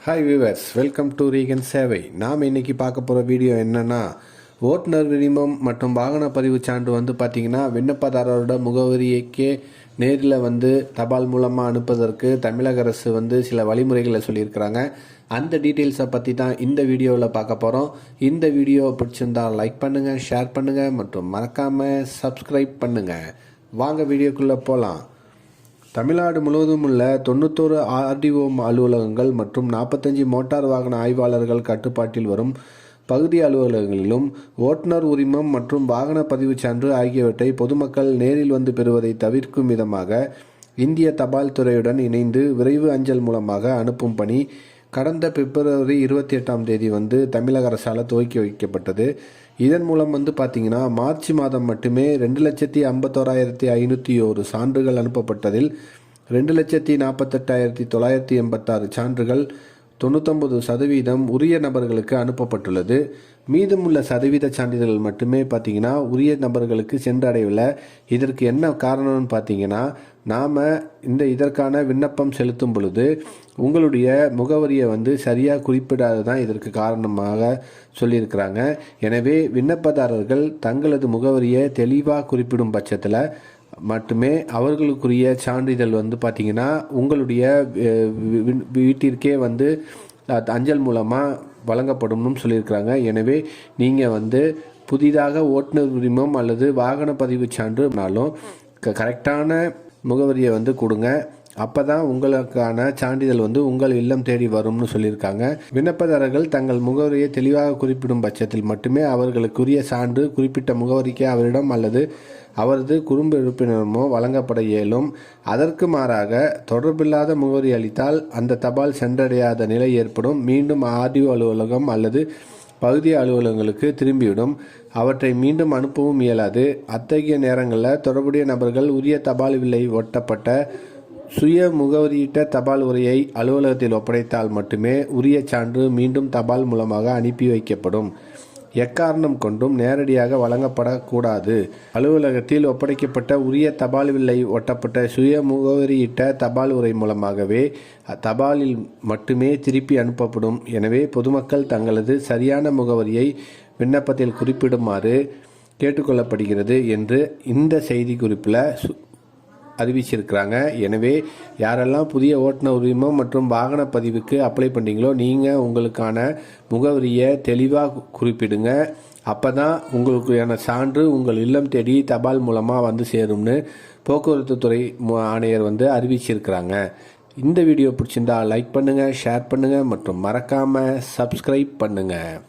Hi viewers, welcome to ரீகன் சேவை. நாம் இன்றைக்கி பார்க்க போகிற வீடியோ என்னென்னா, ஓட்டுநர் உரிமம் மற்றும் வாகன பதிவு சான்று பார்த்திங்கன்னா விண்ணப்பதாரரோட முகவரிக்கே நேரில் தபால் மூலமாக அனுப்புவதற்கு தமிழக அரசு சில வழிமுறைகளை சொல்லியிருக்கிறாங்க. அந்த டீட்டெயில்ஸை பற்றி தான் இந்த வீடியோவில் பார்க்க போகிறோம். இந்த வீடியோ பிடிச்சிருந்தால் லைக் பண்ணுங்கள், ஷேர் பண்ணுங்கள் மற்றும் மறக்காமல் சப்ஸ்கிரைப் பண்ணுங்கள். வாங்க வீடியோக்குள்ளே போகலாம். தமிழ்நாடு முழுவதும் உள்ள 91 ஆர்டிஓ அலுவலகங்கள் மற்றும் 45 மோட்டார் வாகன ஆய்வாளர்கள் கட்டுப்பாட்டில் வரும் பகுதி அலுவலகங்களிலும் ஓட்டுநர் உரிமம் மற்றும் வாகன பதிவு சான்று ஆகியவற்றை பொதுமக்கள் நேரில் பெறுவதை தவிர்க்கும் விதமாக இந்திய தபால் துறையுடன் இணைந்து விரைவு அஞ்சல் மூலமாக அனுப்பும் பணி கடந்த பிப்ரவரி 28ஆம் தேதி தமிழக அரசால் துவக்கி வைக்கப்பட்டது. இதன் மூலம் பார்த்திங்கன்னா மார்ச் மாதம் மட்டுமே 2,51,501 சான்றுகள் அனுப்பப்பட்டதில் 2,48,986 சான்றுகள் 99% உரிய நபர்களுக்கு அனுப்பப்பட்டுள்ளது. மீதமுள்ள சதவீத சான்றிதழ்கள் மட்டுமே பார்த்திங்கன்னா உரிய நபர்களுக்கு சென்றடையவில்லை. இதற்கு என்ன காரணம்னு பார்த்திங்கன்னா, நாம் இதற்கான விண்ணப்பம் செலுத்தும் பொழுது உங்களுடைய முகவரியை சரியாக குறிப்பிடாது தான் இதற்கு காரணமாக சொல்லியிருக்கிறாங்க. எனவே விண்ணப்பதாரர்கள் தங்களது முகவரியை தெளிவாக குறிப்பிடும் பட்சத்தில் மட்டுமே அவர்களுக்குரிய சான்றிதழ் பார்த்திங்கன்னா உங்களுடைய வீட்டிற்கே அஞ்சல் மூலமாக வழங்கப்படும்னு சொல்லியிருக்கிறாங்க. எனவே நீங்கள் புதிதாக ஓட்டுநர் உரிமம் அல்லது வாகன பதிவு சான்றுனாலும் கரெக்டான முகவரியை கொடுங்க. அப்போ தான் உங்களுக்கான சான்றிதழ் உங்கள் இல்லம் தேடி வரும்னு சொல்லியிருக்காங்க. விண்ணப்பதாரர்கள் தங்கள் முகவரியை தெளிவாக குறிப்பிடும் பட்சத்தில் மட்டுமே அவர்களுக்குரிய சான்று குறிப்பிட்ட முகவரிக்கே அவரிடம் அல்லது அவரது குடும்ப உறுப்பினரமோ வழங்கப்பட இயலும். அதற்கு மாறாக தொடர்பில்லாத முகவரி அளித்தால் அந்த தபால் சென்றடையாத நிலை ஏற்படும். மீண்டும் ஆர்டிஓ அலுவலகம் அல்லது பகுதி அலுவலகங்களுக்கு திரும்பிவிடும். அவற்றை மீண்டும் அனுப்பவும் இயலாது. அத்தகைய நேரங்களில் தொடர்புடைய நபர்கள் உரிய தபால் விலை ஒட்டப்பட்ட சுய முகவரியிட்ட தபால் உரையை அலுவலகத்தில் ஒப்படைத்தால் மட்டுமே உரிய சான்று மீண்டும் தபால் மூலமாக அனுப்பி வைக்கப்படும். எக்காரணம் கொண்டும் நேரடியாக வழங்கப்படக்கூடாது. அலுவலகத்தில் ஒப்படைக்கப்பட்ட உரிய தபால் வில்லை ஒட்டப்பட்ட சுய முகவரியிட்ட தபால் உரை மூலமாகவே தபாலில் மட்டுமே திருப்பி அனுப்பப்படும். எனவே பொதுமக்கள் தங்களது சரியான முகவரியை விண்ணப்பத்தில் குறிப்பிடுமாறு கேட்டுக்கொள்ளப்படுகிறது என்று இந்த செய்தி குறிப்பில் அறிவிச்சிருக்கிறாங்க. எனவே யாரெல்லாம் புதிய ஓட்டுநர் உரிமம் மற்றும் வாகன பதிவுக்கு அப்ளை பண்ணுறீங்களோ நீங்கள் உங்களுக்கான முகவரியை தெளிவாக குறிப்பிடுங்க. அப்போ தான் உங்களுக்கான சான்று உங்கள் இல்லம் தேடி தபால் மூலமாக சேரும்னு போக்குவரத்து துறை ஆணையர் அறிவிச்சிருக்கிறாங்க. இந்த வீடியோ பிடிச்சிருந்தா லைக் பண்ணுங்கள், ஷேர் பண்ணுங்கள் மற்றும் மறக்காமல் சப்ஸ்கிரைப் பண்ணுங்கள்.